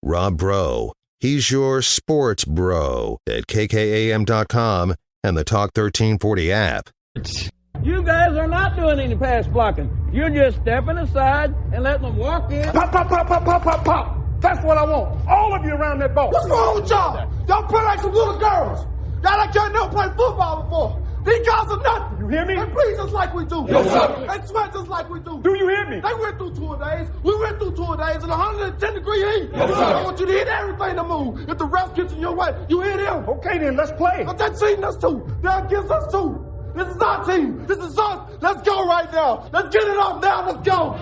Rob Bro. He's your sports bro at KKAM.com and the Talk 1340 app. You guys are not doing any pass blocking. You're just stepping aside and letting them walk in. Pop, pop, pop, pop, pop, pop, pop. That's what I want. All of you around that ball. What's wrong with y'all? Y'all play like some little girls. Y'all like y'all never played football before. These guys are nothing. You hear me? They breathe just like we do. Yes, sir. They sweat just like we do. Do you hear me? They went through 2 days. We went through 2 days in 110-degree heat. Yes, sir. I want you to hit everything to move. If the ref gets in your way, you hit him. Okay, then, let's play. But they're cheating us too. They're against us too. This is our team. This is us. Let's go right now. Let's get it off now. Let's go.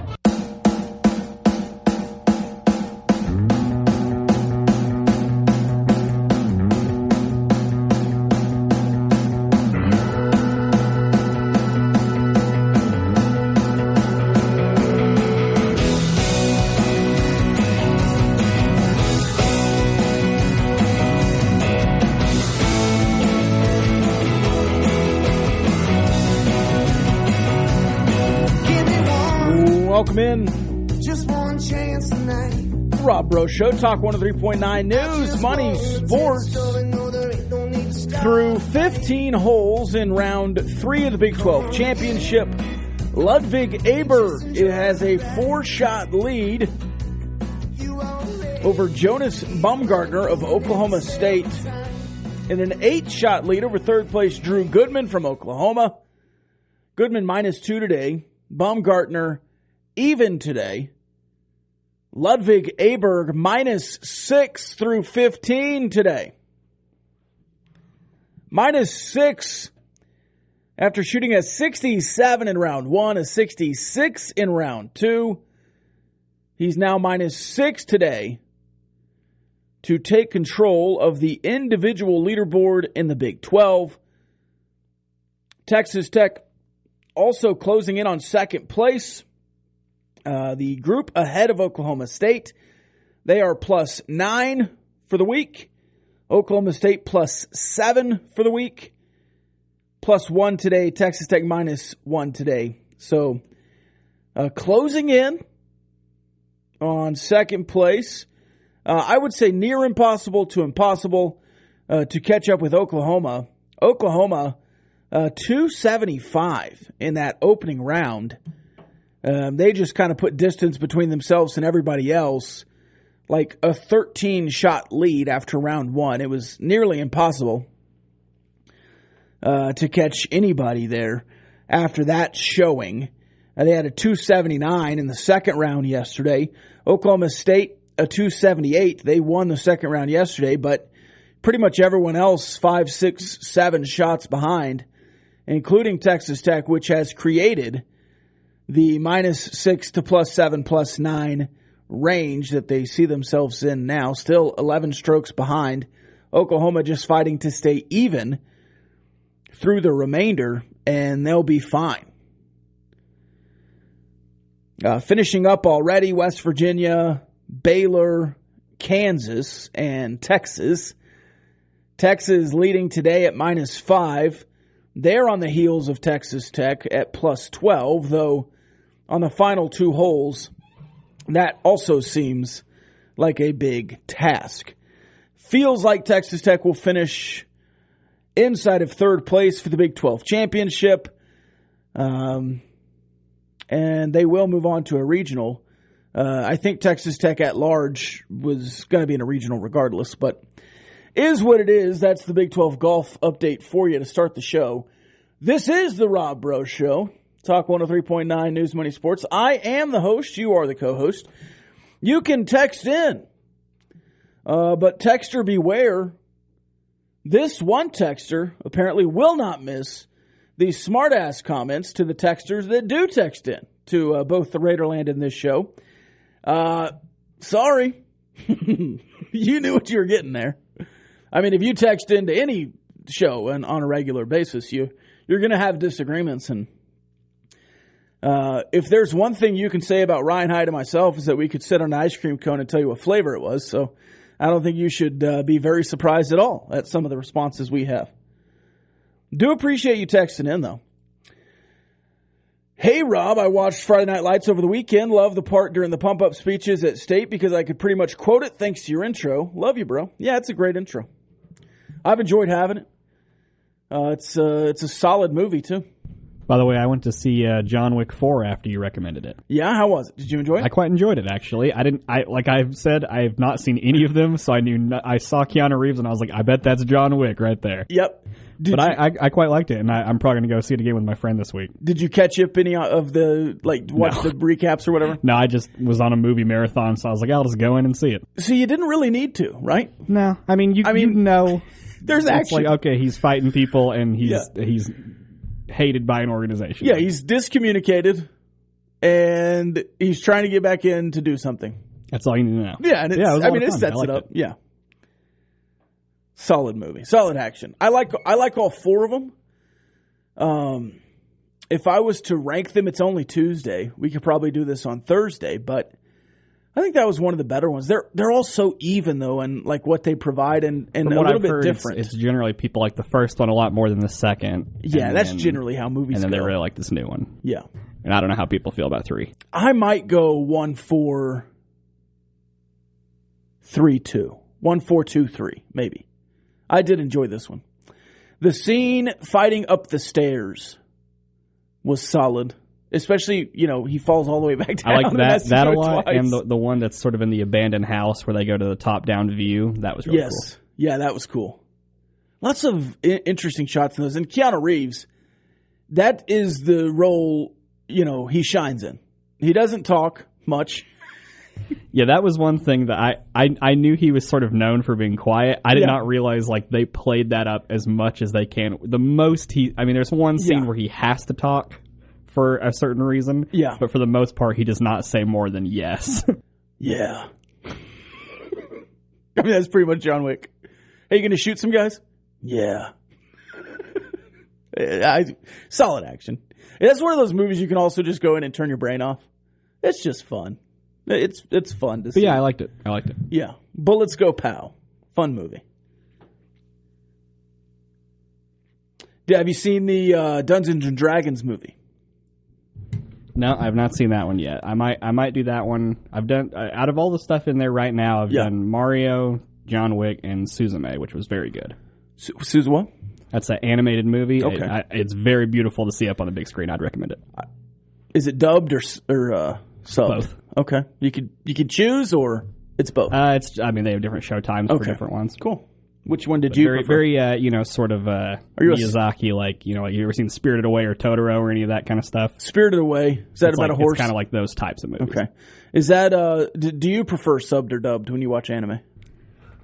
Welcome in. Just one chance tonight. Rob Bro Show, Talk 103.9 News, Money, Sports. Through 15 holes in round 3 of the Big 12 Championship, Ludwig Aber has a 4-shot lead over Jonas Baumgartner of Oklahoma State, and an 8-shot lead over third place Drew Goodman from Oklahoma. Goodman -2 today. Baumgartner even today. Ludwig Aber -6 through 15 today. -6 after shooting a 67 in round 1, a 66 in round 2. He's now -6 today to take control of the individual leaderboard in the Big 12. Texas Tech also closing in on second place. The group ahead of Oklahoma State. They are +9 for the week. Oklahoma State +7 for the week. +1 today. Texas Tech -1 today. So closing in on second place. I would say near impossible to impossible to catch up with Oklahoma. Oklahoma 275 in that opening round. They just kind of put distance between themselves and everybody else, like a 13-shot lead after round 1. It was nearly impossible to catch anybody there after that showing. They had a 279 in the second round yesterday. Oklahoma State, a 278. They won the second round yesterday, but pretty much everyone else 5, 6, 7 shots behind, including Texas Tech, which has created the -6 to +7, +9 range that they see themselves in now. Still 11 strokes behind. Oklahoma just fighting to stay even through the remainder, and they'll be fine. Finishing up already, West Virginia, Baylor, Kansas, and Texas. Texas leading today at -5. They're on the heels of Texas Tech at +12, though on the final 2 holes, that also seems like a big task. Feels like Texas Tech will finish inside of third place for the Big 12 Championship, and they will move on to a regional. I think Texas Tech at large was going to be in a regional regardless, but is what it is. That's the Big 12 golf update for you to start the show. This is the Rob Bro Show, Talk 103.9 News, Money, Sports. I am the host. You are the co-host. You can text in, but texter beware. This one texter apparently will not miss the smart-ass comments to the texters that do text in to both the Raiderland and this show. Sorry. You knew what you were getting there. I mean, if you text into any show and on a regular basis, you're going to have disagreements. And if there's one thing you can say about Ryan Hyde and myself is that we could sit on an ice cream cone and tell you what flavor it was. So I don't think you should be very surprised at all at some of the responses we have. Do appreciate you texting in, though. Hey, Rob, I watched Friday Night Lights over the weekend. Love the part during the pump-up speeches at State because I could pretty much quote it thanks to your intro. Love you, bro. Yeah, it's a great intro. I've enjoyed having it. It's a solid movie, too. By the way, I went to see John Wick 4 after you recommended it. Yeah, how was it? Did you enjoy it? I quite enjoyed it, actually. Like I've said, I have not seen any of them, so I saw Keanu Reeves and I was like, I bet that's John Wick right there. Yep. I quite liked it, and I'm probably going to go see it again with my friend this week. Did you catch up any of the, watch the recaps or whatever? No, I just was on a movie marathon, so I was like, I'll just go in and see it. So you didn't really need to, right? No. I mean, you know. There's action. It's like, okay, he's fighting people, and he's hated by an organization. Yeah, he's discommunicated, and he's trying to get back in to do something. That's all you need to know. Yeah, and it sets it up. Yeah. Solid movie. Solid action. I like all four of them. If I was to rank them, it's only Tuesday. We could probably do this on Thursday, but I think that was one of the better ones. They're all so even though, and like what they provide, and a little bit different. It's generally people like the first one a lot more than the second. Yeah, that's generally how movies go. And then they really like this new one. Yeah. And I don't know how people feel about 3. I might go 1-4-3-2. 1-4-2-3, maybe. I did enjoy this one. The scene fighting up the stairs was solid. Especially, he falls all the way back down. I like that a lot, twice. And the one that's sort of in the abandoned house where they go to the top-down view. That was really cool. Yeah, that was cool. Lots of interesting shots in those. And Keanu Reeves, that is the role, he shines in. He doesn't talk much. Yeah, that was one thing that I knew he was sort of known for being quiet. I did not realize, they played that up as much as they can. The most there's one scene where he has to talk for a certain reason. Yeah. But for the most part, he does not say more than yes. Yeah. That's pretty much John Wick. Hey, you going to shoot some guys? Yeah. Solid action. That's one of those movies you can also just go in and turn your brain off. It's just fun. It's fun to see. But yeah, I liked it. Yeah. Bullets Go Pow. Fun movie. Have you seen the Dungeons and Dragons movie? No, I've not seen that one yet. I might do that one. I've done out of all the stuff in there right now. I've done Mario, John Wick, and Suzume, which was very good. Suzume what? That's an animated movie. Okay. It's very beautiful to see up on the big screen. I'd recommend it. Is it dubbed or subbed? Both. Okay. You could choose, or it's both. They have different show times for different ones. Cool. Which one did you prefer? Very, sort of Miyazaki, like you ever seen Spirited Away or Totoro or any of that kind of stuff? Spirited Away. Is that about a horse? It's kind of like those types of movies. Okay. Is that, do you prefer subbed or dubbed when you watch anime?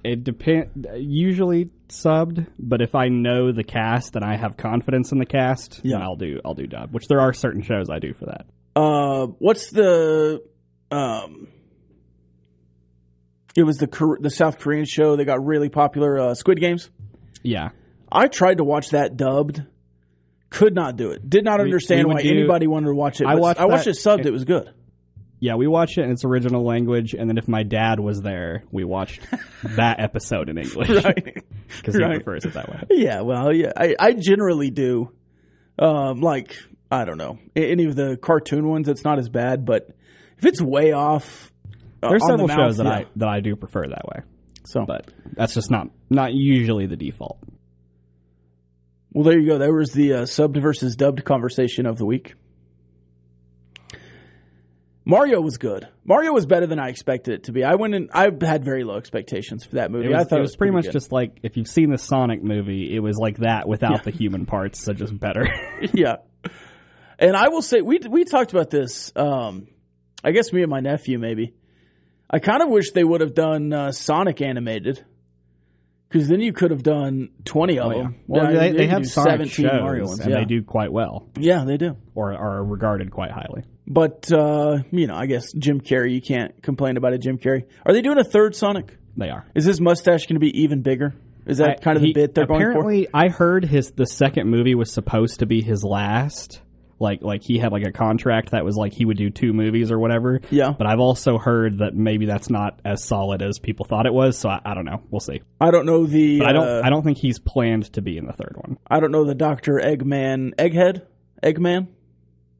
It depends. Usually subbed, but if I know the cast and I have confidence in the cast, then I'll do dub, which there are certain shows I do for that. What's the, it was the South Korean show that got really popular, Squid Games. Yeah. I tried to watch that dubbed. Could not do it. Did not understand why anybody wanted to watch it. I watched it subbed. It was good. Yeah, we watched it in its original language, and then if my dad was there, we watched that episode in English. Right. Because he prefers it that way. Yeah, well, yeah. I generally do. I don't know. Any of the cartoon ones, it's not as bad, but if it's way off... There's several shows that I do prefer that way. But that's just not usually the default. Well, there you go. There was the subbed versus dubbed conversation of the week. Mario was good. Mario was better than I expected it to be. I had very low expectations for that movie. I thought it was pretty much good. Just like, if you've seen the Sonic movie, it was like that without the human parts, so just better. Yeah. And I will say, we talked about this, I guess me and my nephew maybe. I kind of wish they would have done Sonic animated, because then you could have done 20 of them. Well, they have Sonic 17 shows, Mario ones, and they do quite well. Yeah, they do. Or are regarded quite highly. But, I guess Jim Carrey, you can't complain about it, Jim Carrey. Are they doing a third Sonic? They are. Is his mustache going to be even bigger? Is that kind of the bit they're going for? Apparently, I heard the second movie was supposed to be his last. Like he had like a contract that was like he would do 2 movies or whatever. Yeah. But I've also heard that maybe that's not as solid as people thought it was. So I don't know. We'll see. I don't know But I don't think he's planned to be in the third one. I don't know the Dr. Eggman.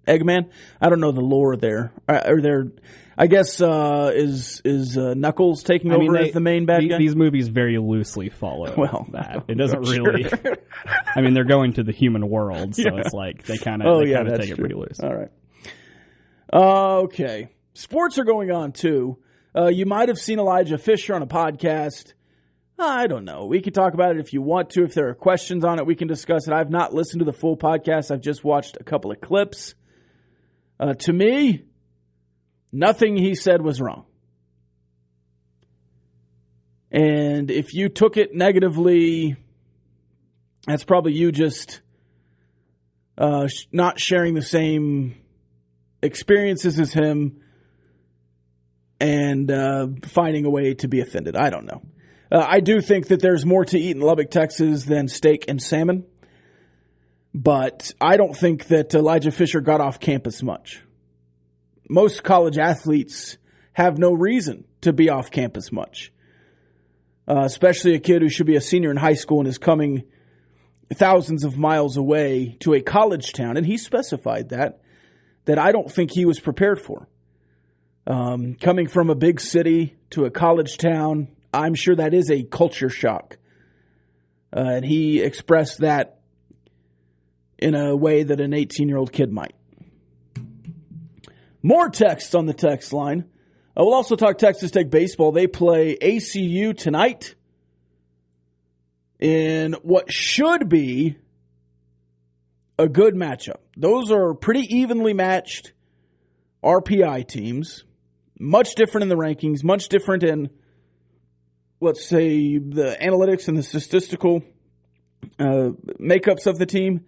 Eggman. I don't know the lore there. I guess is Knuckles taking over as the main bad guy? These movies very loosely follow that. It doesn't really. I mean, they're going to the human world, so it's like they kind of take it pretty loose. All right. Okay. Sports are going on too. You might have seen Elijah Fisher on a podcast. I don't know. We can talk about it if you want to. If there are questions on it, we can discuss it. I've not listened to the full podcast. I've just watched a couple of clips. To me, nothing he said was wrong. And if you took it negatively, that's probably you just not sharing the same experiences as him and finding a way to be offended. I don't know. I do think that there's more to eat in Lubbock, Texas than steak and salmon. But I don't think that Elijah Fisher got off campus much. Most college athletes have no reason to be off campus much. Especially a kid who should be a senior in high school and is coming thousands of miles away to a college town. And he specified that I don't think he was prepared for. Coming from a big city to a college town, I'm sure that is a culture shock. And he expressed that in a way that an 18-year-old kid might. More text on the text line. We'll also talk Texas Tech baseball. They play ACU tonight in what should be a good matchup. Those are pretty evenly matched RPI teams. Much different in the rankings, much different in, let's say, the analytics and the statistical makeups of the team.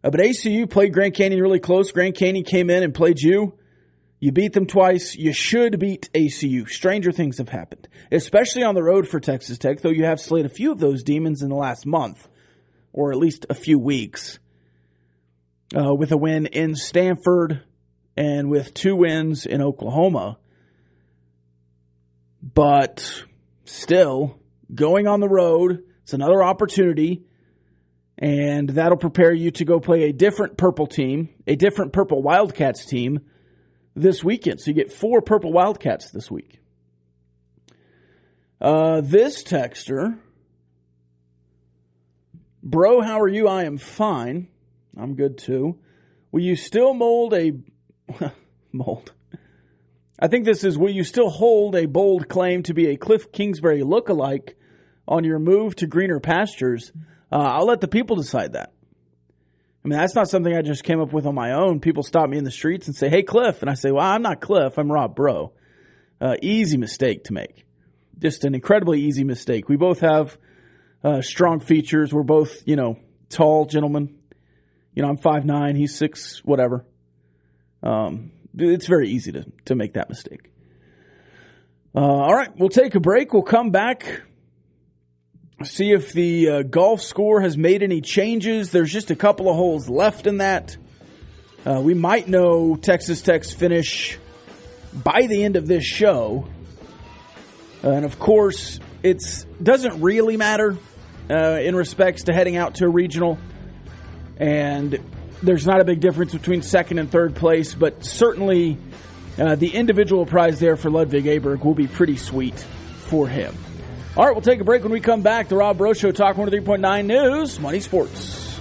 But ACU played Grand Canyon really close. Grand Canyon came in and played you. You beat them twice. You should beat ACU. Stranger things have happened, especially on the road for Texas Tech, though you have slayed a few of those demons in the last month, or at least a few weeks, with a win in Stanford and with 2 wins in Oklahoma. But still, going on the road, it's another opportunity. And that'll prepare you to go play a different Purple team, a different Purple Wildcats team this weekend. So you get 4 Purple Wildcats this week. This texter, bro, how are you? I am fine. I'm good too. Will you still mold? I think this is, will you still hold a bold claim to be a Cliff Kingsbury lookalike on your move to greener pastures? I'll let the people decide that. I mean, that's not something I just came up with on my own. People stop me in the streets and say, hey, Cliff. And I say, well, I'm not Cliff. I'm Rob Bro. Easy mistake to make. Just an incredibly easy mistake. We both have strong features. We're both, tall gentlemen. I'm 5'9", he's 6, whatever. It's very easy to make that mistake. All right, we'll take a break. We'll come back. See if the golf score has made any changes. There's just a couple of holes left in that. We might know Texas Tech's finish by the end of this show. And of course, it doesn't really matter in respects to heading out to a regional. And there's not a big difference between second and third place, but certainly the individual prize there for Ludwig Aberg will be pretty sweet for him. All right, we'll take a break. When we come back, the Rob Bro Show, Talk 103.9 News, Money Sports.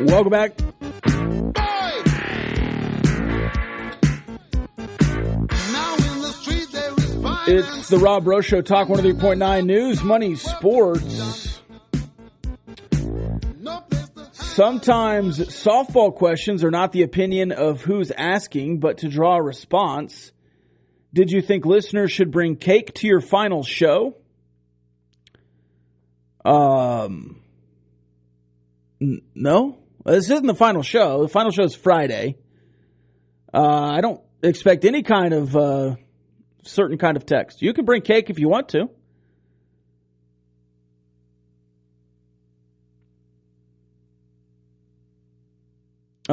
Welcome back. It's the Rob Bro Show, Talk 103.9 News, Money Sports. Sometimes softball questions are not the opinion of who's asking, but to draw a response. Did you think listeners should bring cake to your final show? No. This isn't the final show. The final show is Friday. I don't expect any kind of certain kind of text. You can bring cake if you want to.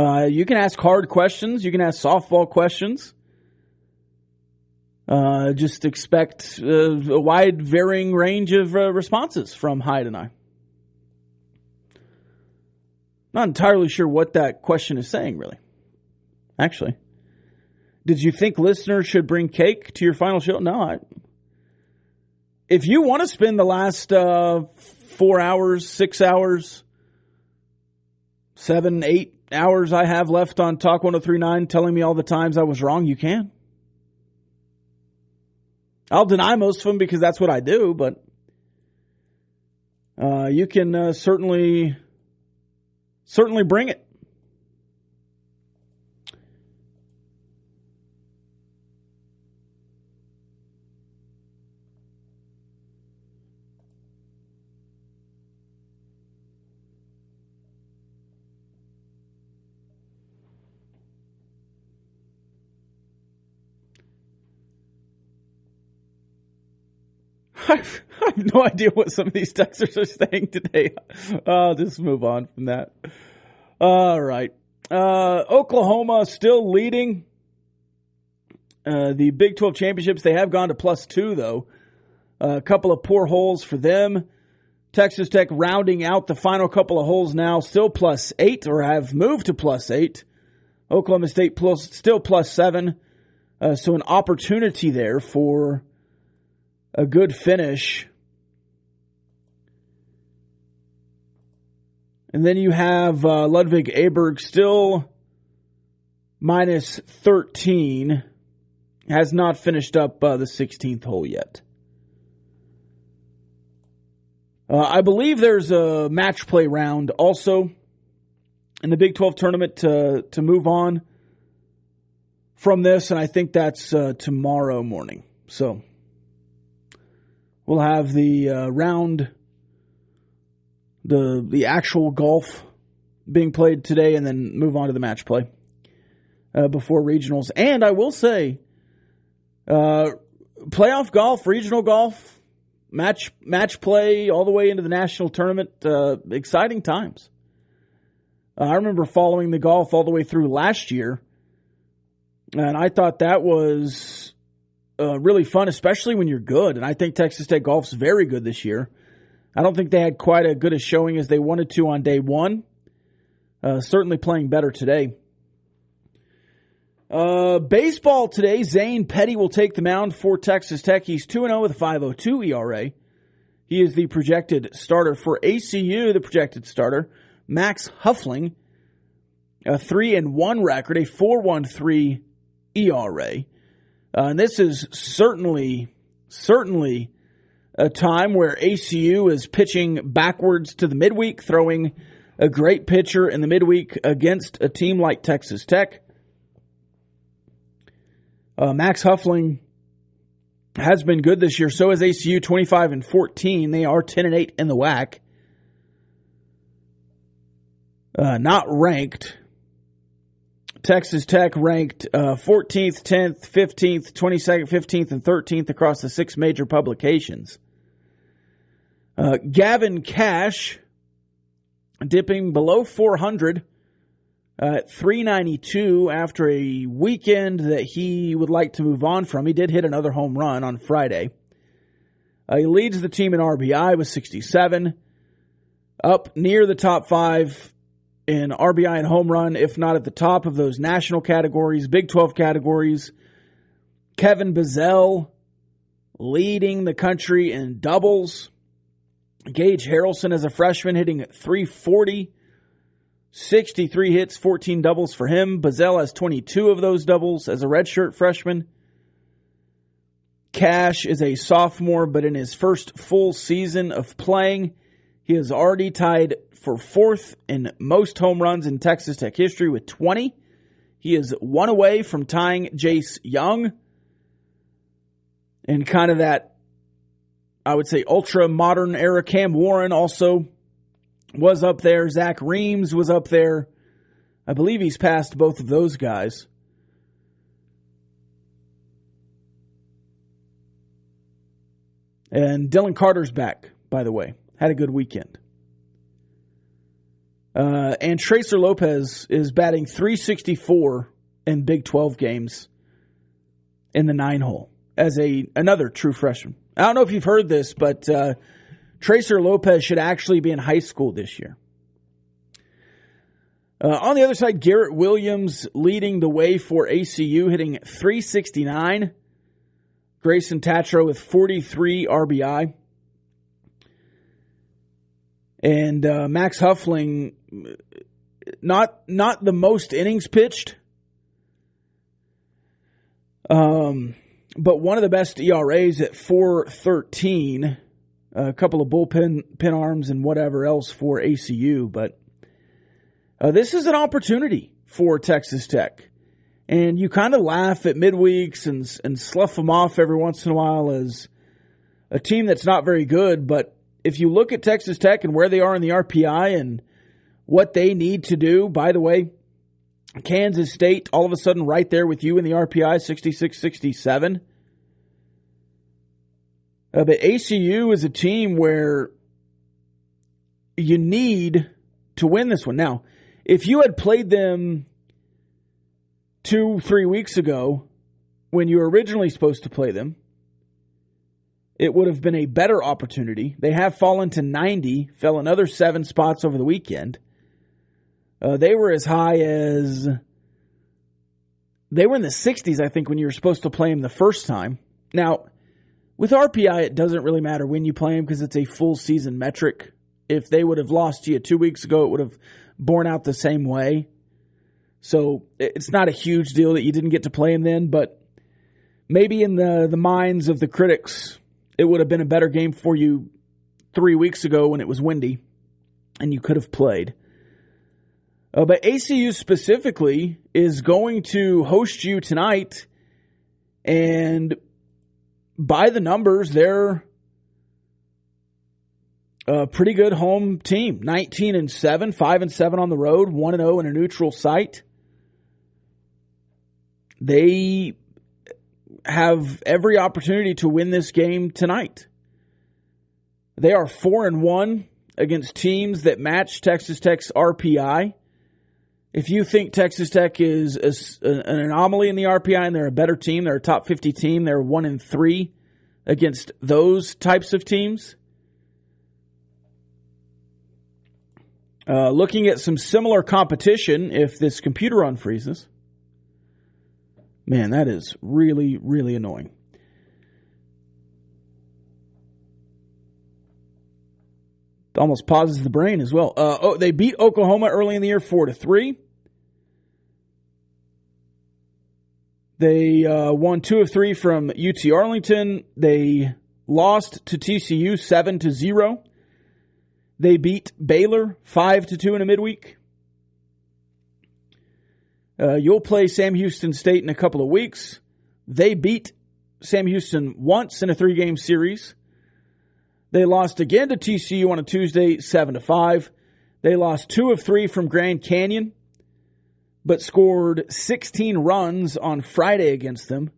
You can ask hard questions. You can ask softball questions. Just expect a wide varying range of responses from Hyde and I. Not entirely sure what that question is saying, really. Actually. Did you think listeners should bring cake to your final show? No. If you want to spend the last 4 hours, 6 hours, 7, 8 hours I have left on Talk 1039 telling me all the times I was wrong, you can. I'll deny most of them because that's what I do, but you can certainly bring it. I have no idea what some of these texters are saying today. I'll just move on from that. All right. Oklahoma still leading the Big 12 championships. They have gone to +2, though. A couple of poor holes for them. Texas Tech rounding out the final couple of holes now, still +8, or have moved to +8. Oklahoma State still +7. So an opportunity there for a good finish. And then you have Ludwig Aberg still -13. Has not finished up the 16th hole yet. I believe there's a match play round also in the Big 12 tournament to move on from this, and I think that's tomorrow morning. So we'll have the round, the actual golf being played today, and then move on to the match play before regionals. And I will say, playoff golf, regional golf, match play, all the way into the national tournament, exciting times. I remember following the golf all the way through last year, and I thought that was really fun, especially when you're good. And I think Texas Tech golf's very good this year. I don't think they had quite as good a showing as they wanted to on day one. Certainly playing better today. Baseball today, Zane Petty will take the mound for Texas Tech. He's 2-0 with a 5.02 ERA. He is the projected starter for ACU, the projected starter. Max Huffling, a 3-1 record, a 4.13 ERA. And this is certainly a time where ACU is pitching backwards to the midweek, throwing a great pitcher in the midweek against a team like Texas Tech. Max Huffling has been good this year. So is ACU, 25-14. They are 10-8 in the WAC. Not ranked. Texas Tech ranked 14th, 10th, 15th, 22nd, 15th, and 13th across the 6 major publications. Gavin Cash dipping below 400 at 392 after a weekend that he would like to move on from. He did hit another home run on Friday. He leads the team in RBI with 67, up near the top 5 in RBI and home run, if not at the top of those national categories, Big 12 categories. Kevin Bazell leading the country in doubles. Gage Harrelson as a freshman hitting 340, 63 hits, 14 doubles for him. Bazell has 22 of those doubles as a redshirt freshman. Cash is a sophomore, but in his first full season of playing, he has already tied for 4th in most home runs in Texas Tech history with 20. He is 1 away from tying Jace Young. And kind of that, I would say, ultra-modern era. Cam Warren also was up there. Zach Reams was up there. I believe he's passed both of those guys. And Dylan Carter's back, by the way. Had a good weekend. And Tracer Lopez is batting .364 in Big 12 games in the 9-hole as another true freshman. I don't know if you've heard this, but Tracer Lopez should actually be in high school this year. On the other side, Garrett Williams leading the way for ACU, hitting .369. Grayson Tatro with 43 RBI. And Max Huffling, not the most innings pitched, but one of the best ERAs at 4.13. A couple of bullpen arms and whatever else for ACU, but this is an opportunity for Texas Tech. And you kind of laugh at midweeks and slough them off every once in a while as a team that's not very good. But if you look at Texas Tech and where they are in the RPI and what they need to do, by the way, Kansas State all of a sudden right there with you in the RPI, 66-67. But ACU is a team where you need to win this one. Now, if you had played them 2-3 weeks ago when you were originally supposed to play them, it would have been a better opportunity. They have fallen to 90, fell another 7 spots over the weekend. They were as high as... They were in the 60s, I think, when you were supposed to play them the first time. Now, with RPI, it doesn't really matter when you play them because it's a full season metric. If they would have lost to you 2 weeks ago, it would have borne out the same way. So it's not a huge deal that you didn't get to play them then, but maybe in the minds of the critics, it would have been a better game for you 3 weeks ago when it was windy and you could have played. But ACU specifically is going to host you tonight, and by the numbers, they're a pretty good home team. 19-7, 5-7 on the road, 1-0 in a neutral site. They have every opportunity to win this game tonight. They are 4-1 against teams that match Texas Tech's RPI. If you think Texas Tech is an anomaly in the RPI and they're a better team, they're a top 50 team, they're 1-3 against those types of teams. Looking at some similar competition, if this computer unfreezes. Man, that is really, really annoying. Almost pauses the brain as well. They beat Oklahoma early in the year 4-3. They won 2 of 3 from UT Arlington. They lost to TCU 7-0. They beat Baylor 5-2 in a midweek. You'll play Sam Houston State in a couple of weeks. They beat Sam Houston once in a 3-game series. They lost again to TCU on a Tuesday, 7-5. They lost 2 of 3 from Grand Canyon, but scored 16 runs on Friday against them.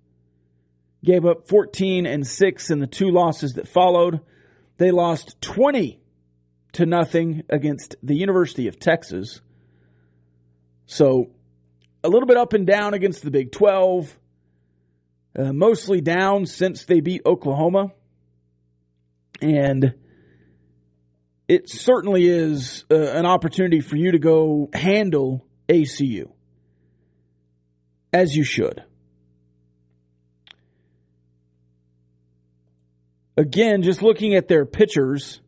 Gave up 14-6 in the 2 losses that followed. They lost 20-0 against the University of Texas. So, a little bit up and down against the Big 12. Mostly down since they beat Oklahoma. And it certainly is an opportunity for you to go handle ACU, as you should. Again, just looking at their pitchers,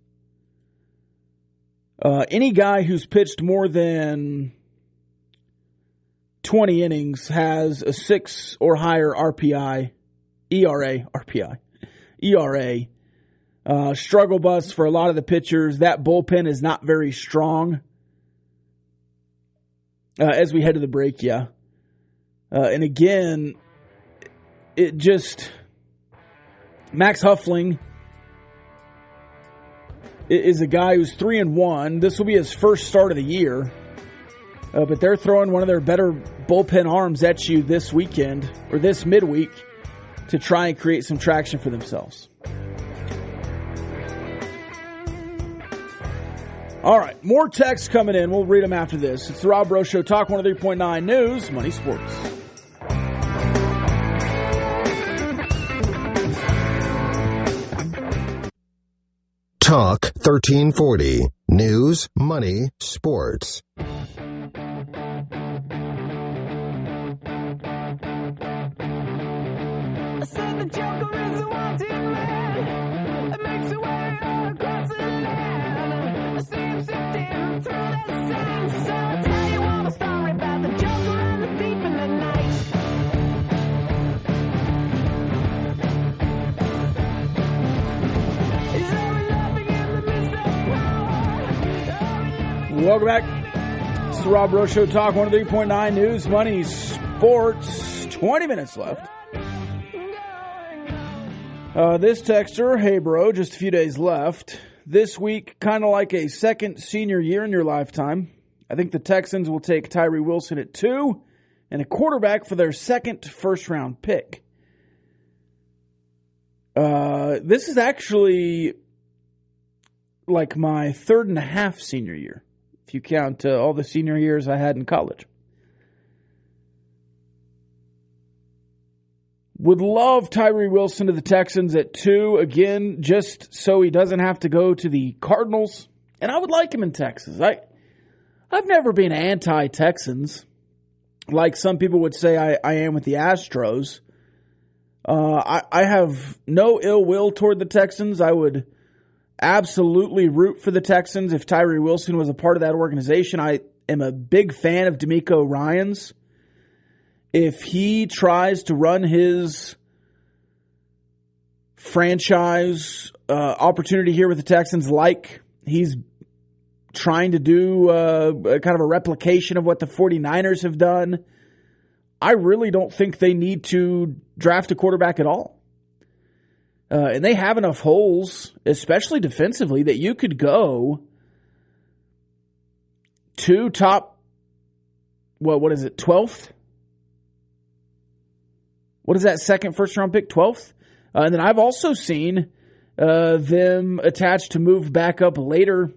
any guy who's pitched more than 20 innings has a 6 or higher ERA. Struggle bus for a lot of the pitchers. That bullpen is not very strong. As we head to the break, yeah. And again, it just... Max Huffling is a guy who's 3-1. This will be his first start of the year. But they're throwing one of their better bullpen arms at you this weekend, or this midweek, to try and create some traction for themselves. All right, more texts coming in. We'll read them after this. It's the Rob Breaux Show, Talk 103.9 News, Money Sports. Talk 1340. News, money, sports. I said the Joker is a wanted man. It makes a way all across the land. I see him sifting through the sand. So I'll tell you all the story about the Joker and the thief in the night. He's always laughing in the midst of power. Welcome back. This is the Rob Breaux Show, Talk 103.9 News, Money, Sports. 20 minutes left. This texter, hey bro, just a few days left. This week, kind of like a second senior year in your lifetime. I think the Texans will take Tyree Wilson at 2 and a quarterback for their second first-round pick. This is actually like my third and a half senior year, if you count all the senior years I had in college. Would love Tyree Wilson to the Texans at 2, again, just so he doesn't have to go to the Cardinals. And I would like him in Texas. I've never been anti-Texans, like some people would say I am with the Astros. I have no ill will toward the Texans. I would absolutely root for the Texans if Tyree Wilson was a part of that organization. I am a big fan of DeMeco Ryans. If he tries to run his franchise opportunity here with the Texans like he's trying to do kind of a replication of what the 49ers have done, I really don't think they need to draft a quarterback at all. And they have enough holes, especially defensively, that you could go to top, what is it, 12th? What is that second first-round pick, 12th? And then I've also seen them attached to move back up later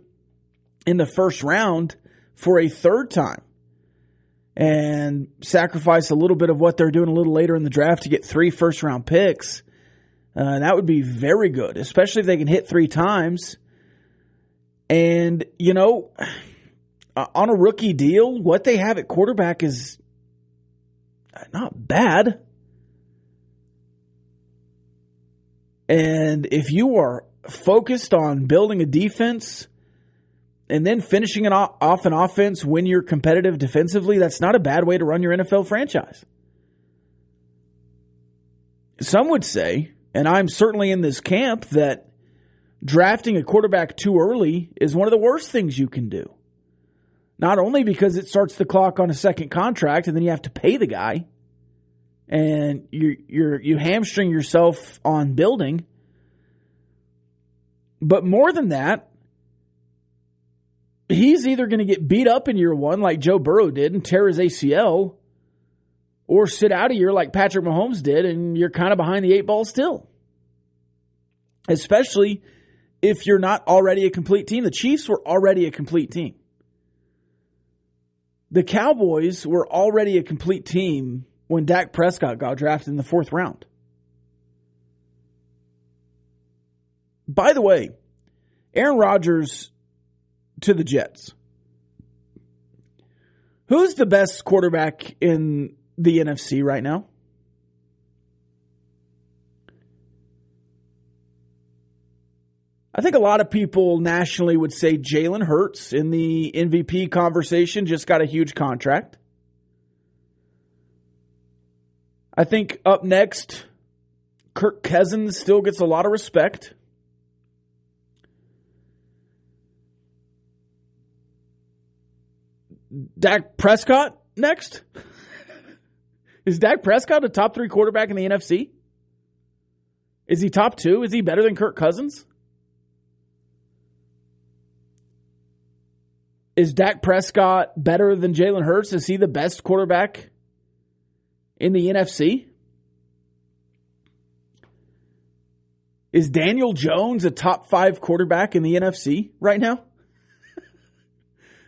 in the first round for a third time and sacrifice a little bit of what they're doing a little later in the draft to get 3 first-round picks. That would be very good, especially if they can hit 3 times. And, you know, on a rookie deal, what they have at quarterback is not bad. And if you are focused on building a defense and then finishing it off an offense when you're competitive defensively, that's not a bad way to run your NFL franchise. Some would say, and I'm certainly in this camp, that drafting a quarterback too early is one of the worst things you can do. Not only because it starts the clock on a second contract and then you have to pay the guy, and you hamstring yourself on building. But more than that, he's either going to get beat up in year 1 like Joe Burrow did and tear his ACL, or sit out a year like Patrick Mahomes did and you're kind of behind the 8 ball still. Especially if you're not already a complete team. The Chiefs were already a complete team. The Cowboys were already a complete team when Dak Prescott got drafted in the 4th round. By the way, Aaron Rodgers to the Jets. Who's the best quarterback in the NFC right now? I think a lot of people nationally would say Jalen Hurts in the MVP conversation, just got a huge contract. I think up next, Kirk Cousins still gets a lot of respect. Dak Prescott next? Is Dak Prescott a top 3 quarterback in the NFC? Is he top 2? Is he better than Kirk Cousins? Is Dak Prescott better than Jalen Hurts? Is he the best quarterback in the NFC? Is Daniel Jones a top 5 quarterback in the NFC right now?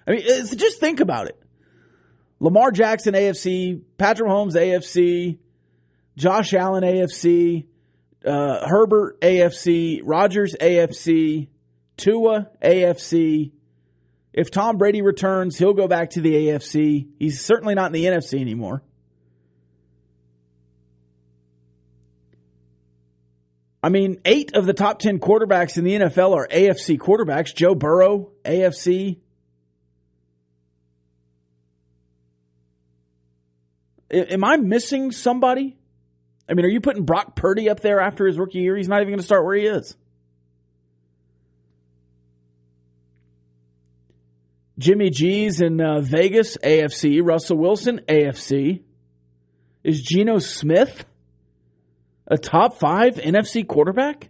I mean, just think about it. Lamar Jackson, AFC. Patrick Mahomes, AFC. Josh Allen, AFC. Herbert, AFC. Rodgers, AFC. Tua, AFC. If Tom Brady returns, he'll go back to the AFC. He's certainly not in the NFC anymore. I mean, 8 of the top 10 quarterbacks in the NFL are AFC quarterbacks. Joe Burrow, AFC. Am I missing somebody? I mean, are you putting Brock Purdy up there after his rookie year? He's not even going to start where he is. Jimmy G's in Vegas, AFC. Russell Wilson, AFC. Is Geno Smith a top 5 NFC quarterback?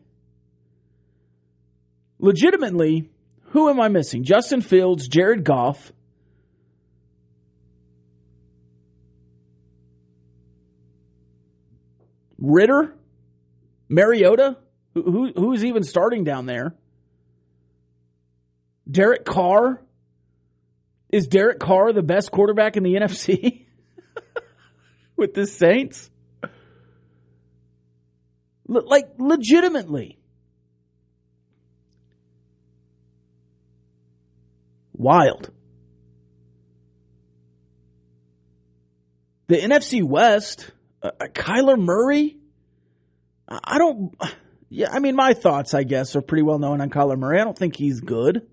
Legitimately, who am I missing? Justin Fields, Jared Goff. Ritter? Mariota? Who's even starting down there? Derek Carr? Is Derek Carr the best quarterback in the NFC? With the Saints? Like, legitimately. Wild. The NFC West, Kyler Murray? My thoughts, I guess, are pretty well known on Kyler Murray. I don't think he's good.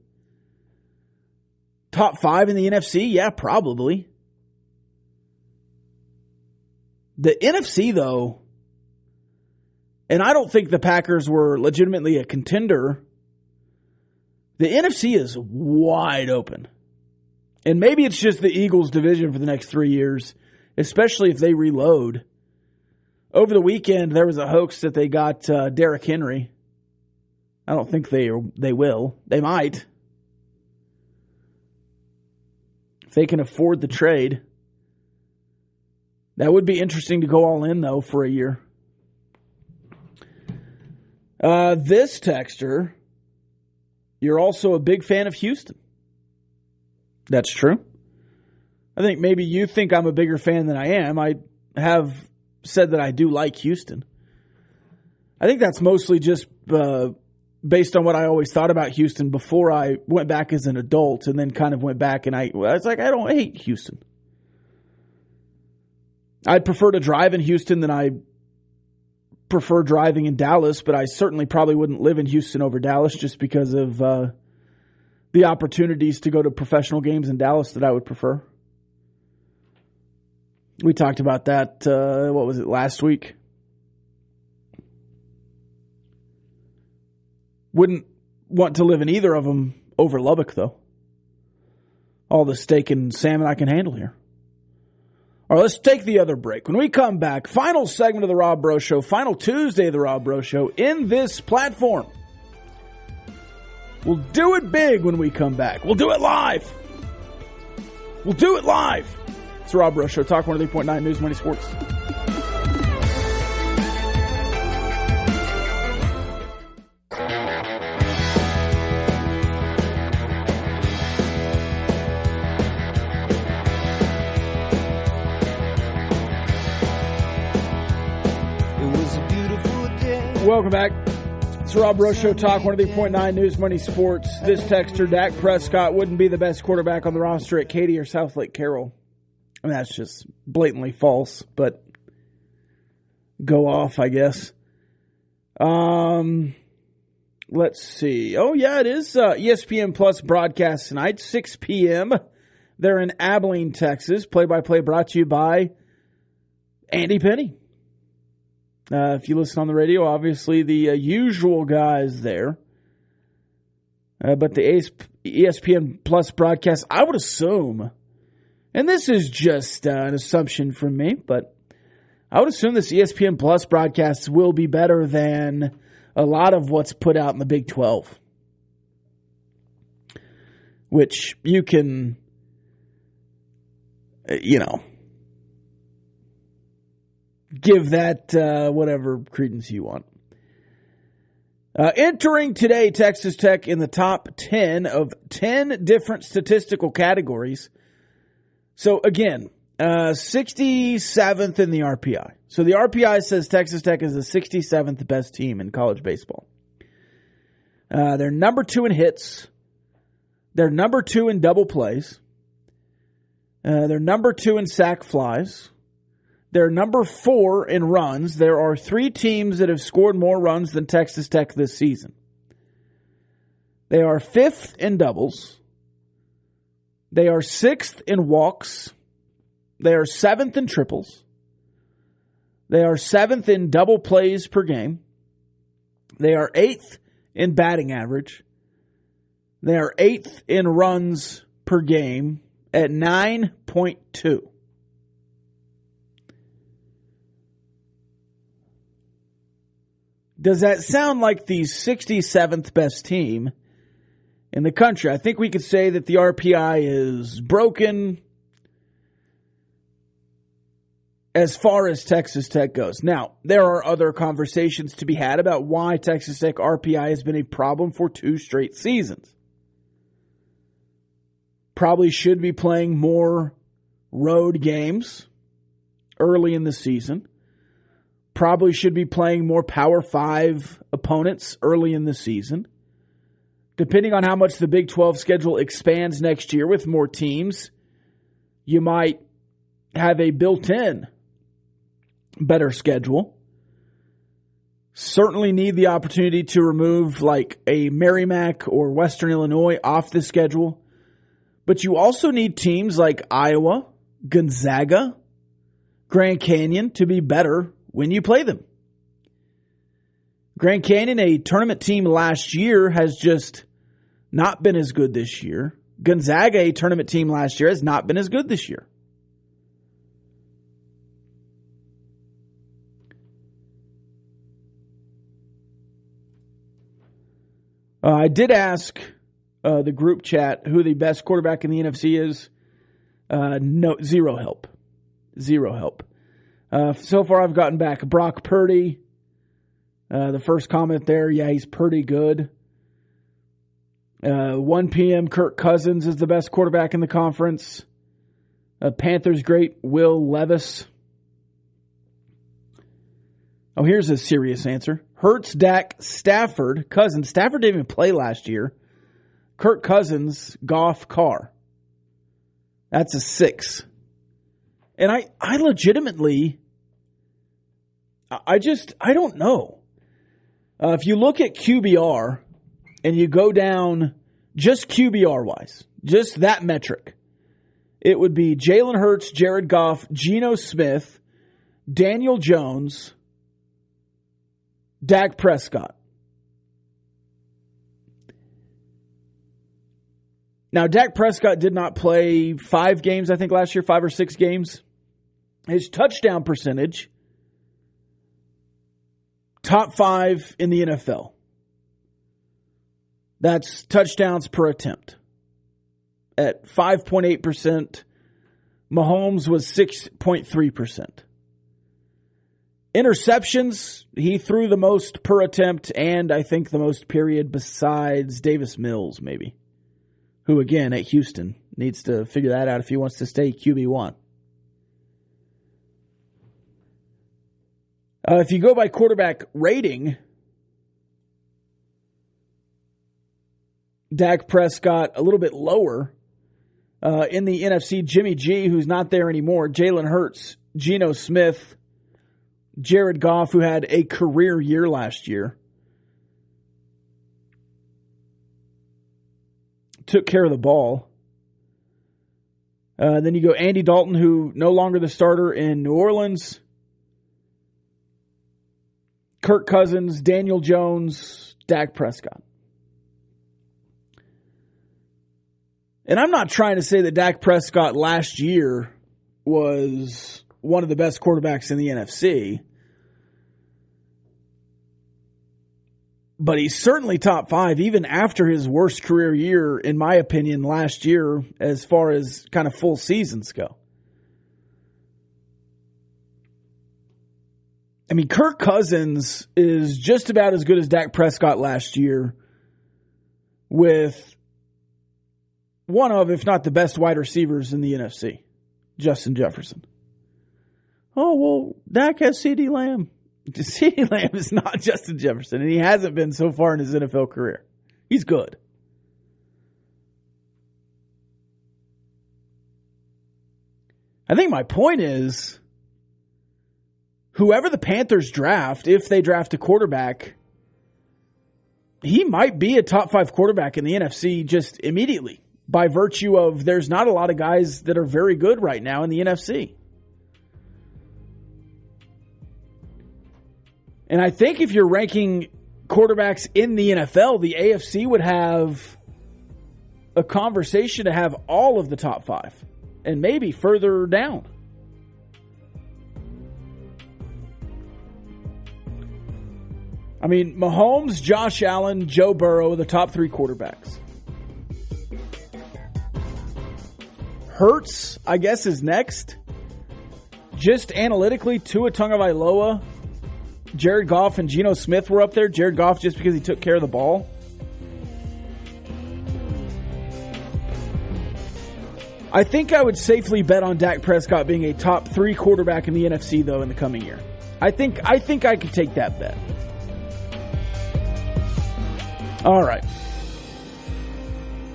Top 5 in the NFC? Yeah, probably. The NFC, though, and I don't think the Packers were legitimately a contender. The NFC is wide open. And maybe it's just the Eagles' division for the next 3 years, especially if they reload. Over the weekend, there was a hoax that they got Derrick Henry. I don't think they will. They might. If they can afford the trade. That would be interesting to go all in, though, for a year. This texter, you're also a big fan of Houston. That's true. I think maybe you think I'm a bigger fan than I am. I have said that I do like Houston. I think that's mostly just based on what I always thought about Houston before I went back as an adult and then kind of went back and I was like, I don't hate Houston. I'd prefer to drive in Houston than I prefer driving in Dallas, but I certainly probably wouldn't live in Houston over Dallas just because of the opportunities to go to professional games in Dallas that I would prefer. We talked about that, last week? Wouldn't want to live in either of them over Lubbock, though. All the steak and salmon I can handle here. All right, let's take the other break. When we come back, final segment of the Rob Breaux Show, final Tuesday of the Rob Breaux Show in this platform. We'll do it big when we come back. We'll do it live. We'll do it live. It's the Rob Breaux Show, Talk 103.9 News Money Sports. Welcome back. It's the Rob Breaux Show, Talk 103.9 News Money Sports. This texter, Dak Prescott, wouldn't be the best quarterback on the roster at Katy or South Lake Carroll. I mean, that's just blatantly false, but go off, I guess. Let's see. Oh, yeah, it is ESPN Plus broadcast tonight, 6 p.m. They're in Abilene, Texas. Play-by-play brought to you by Andy Penny. If you listen on the radio, obviously the usual guys there. But the ESPN Plus broadcast, I would assume, and this is just an assumption from me, but I would assume this ESPN Plus broadcast will be better than a lot of what's put out in the Big 12. Which you can, give that whatever credence you want. Entering today, Texas Tech in the top 10 of 10 different statistical categories. So again, 67th in the RPI. So the RPI says Texas Tech is the 67th best team in college baseball. They're number 2 in hits. They're number 2 in double plays. They're number 2 in sac flies. They're number 4 in runs. There are 3 teams that have scored more runs than Texas Tech this season. They are 5th in doubles. They are 6th in walks. They are 7th in triples. They are 7th in double plays per game. They are 8th in batting average. They are 8th in runs per game at 9.2. Does that sound like the 67th best team in the country? I think we could say that the RPI is broken as far as Texas Tech goes. Now, there are other conversations to be had about why Texas Tech RPI has been a problem for 2 straight seasons. Probably should be playing more road games early in the season. Probably should be playing more Power 5 opponents early in the season. Depending on how much the Big 12 schedule expands next year with more teams, you might have a built-in better schedule. Certainly need the opportunity to remove like a Merrimack or Western Illinois off the schedule. But you also need teams like Iowa, Gonzaga, Grand Canyon to be better when you play them. Grand Canyon, a tournament team last year, has just not been as good this year. Gonzaga, a tournament team last year, has not been as good this year. I did ask the group chat who the best quarterback in the NFC is. No, zero help. Zero help. So far, I've gotten back Brock Purdy. The first comment there, yeah, he's pretty good. 1 p.m., Kirk Cousins is the best quarterback in the conference. Panthers great, Will Levis. Oh, here's a serious answer. Hurts, Dak, Stafford, Cousins. Stafford didn't even play last year. Kirk Cousins, Goff, Carr. That's a 6. And I legitimately, I don't know. If you look at QBR and you go down just QBR-wise, just that metric, it would be Jalen Hurts, Jared Goff, Geno Smith, Daniel Jones, Dak Prescott. Now, Dak Prescott did not play 5 games, I think, last year, 5 or 6 games. His touchdown percentage, top 5 in the NFL. That's touchdowns per attempt at 5.8%. Mahomes was 6.3%. Interceptions, he threw the most per attempt and I think the most period besides Davis Mills, maybe. Who, again, at Houston, needs to figure that out if he wants to stay QB1. If you go by quarterback rating, Dak Prescott a little bit lower. In the NFC, Jimmy G, who's not there anymore, Jalen Hurts, Geno Smith, Jared Goff, who had a career year last year, took care of the ball. Then you go Andy Dalton, who no longer the starter in New Orleans. Kirk Cousins, Daniel Jones, Dak Prescott. And I'm not trying to say that Dak Prescott last year was one of the best quarterbacks in the NFC. But he's certainly top 5, even after his worst career year, in my opinion, last year, as far as kind of full seasons go. I mean, Kirk Cousins is just about as good as Dak Prescott last year with one of, if not the best wide receivers in the NFC, Justin Jefferson. Oh, well, Dak has CeeDee Lamb. CeeDee Lamb is not Justin Jefferson, and he hasn't been so far in his NFL career. He's good. I think my point is, whoever the Panthers draft, if they draft a quarterback, he might be a top 5 quarterback in the NFC just immediately by virtue of there's not a lot of guys that are very good right now in the NFC. And I think if you're ranking quarterbacks in the NFL, the AFC would have a conversation to have all of the top 5 and maybe further down. I mean, Mahomes, Josh Allen, Joe Burrow, the top 3 quarterbacks. Hurts, I guess, is next. Just analytically, Tua Tagovailoa, Jared Goff, and Geno Smith were up there. Jared Goff just because he took care of the ball. I think I would safely bet on Dak Prescott being a top 3 quarterback in the NFC, though, in the coming year. I think I could take that bet. All right.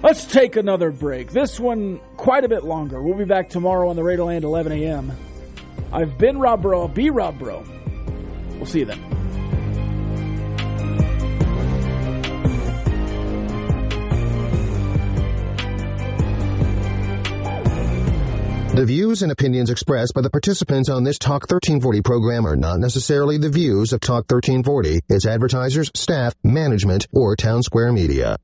Let's take another break. This one quite a bit longer. We'll be back tomorrow on the Raiderland 11 a.m. I've been Rob Bro. I'll be Rob Bro. We'll see you then. The views and opinions expressed by the participants on this Talk 1340 program are not necessarily the views of Talk 1340, its advertisers, staff, management, or Town Square Media.